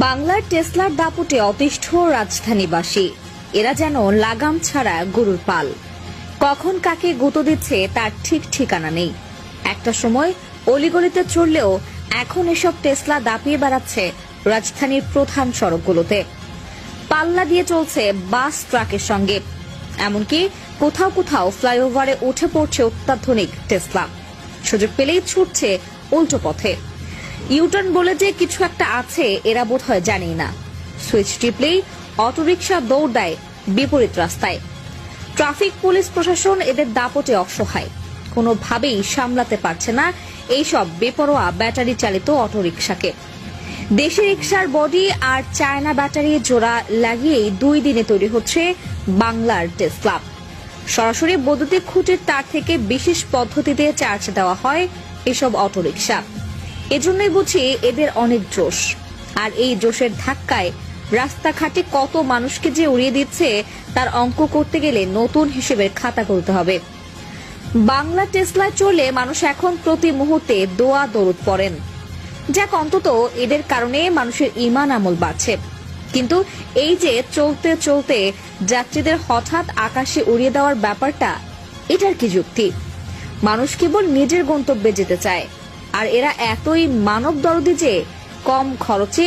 বাংলার টেসলার দাপটে অতিষ্ঠ রাজধানীবাসী। এরা যেন লাগাম ছাড়া গরুর পাল। কখন কাকে গুঁতো দিচ্ছে তার ঠিক ঠিকানা নেই। একটা সময় অলিগলিতে চললেও এখন এসব টেসলা দাপিয়ে বেড়াচ্ছে রাজধানীর প্রধান সড়কগুলোতে। পাল্লা দিয়ে চলছে বাস ট্রাকের সঙ্গে, এমনকি কোথাও কোথাও ফ্লাইওভারে উঠে পড়ছে অত্যাধুনিক টেসলা। সুযোগ পেলেই ছুটছে উল্টো পথে। ইউটার্ন বলে যে কিছু একটা আছে এরা বোধহয় জানেই না। সুইচ টিপলেই অটোরিকশা দৌড় দেয় বিপরীত রাস্তায়। ট্রাফিক পুলিশ প্রশাসন এদের দাপটে অসহায়, কোনোভাবেই সামলাতে পারছে না এইসব বেপরোয়া ব্যাটারি চালিত অটোরিকশাকে। দেশি রিকশার বডি আর চায়না ব্যাটারি জোড়া লাগিয়েই 2 দিনে তৈরি হচ্ছে বাংলার টেসলা। সরাসরি বৈদ্যুতিক খুঁটির তার থেকে বিশেষ পদ্ধতিতে চার্জ দেওয়া হয় এসব অটোরিকশা। এজন্যই বুঝি এদের অনেক জোশ। আর এই জোশের ধাক্কায় রাস্তাঘাটে কত মানুষকে যে উড়িয়ে দিচ্ছে তার অঙ্ক করতে গেলে নতুন হিসেবের খাতা খুলতে হবে। বাংলা টেসলায় চলে মানুষ এখন প্রতি মুহূর্তে দোয়া দরুদ পড়েন। যাক, অন্তত এদের কারণে মানুষের ঈমান আমল বাড়ছে। কিন্তু এই যে চলতে চলতে যাত্রীদের হঠাৎ আকাশে উড়িয়ে দেওয়ার ব্যাপারটা, এটার কি যুক্তি? মানুষ কেবল নিজের গন্তব্যে যেতে চায়, আর এরা এতই মানব দরদি যে কম খরচে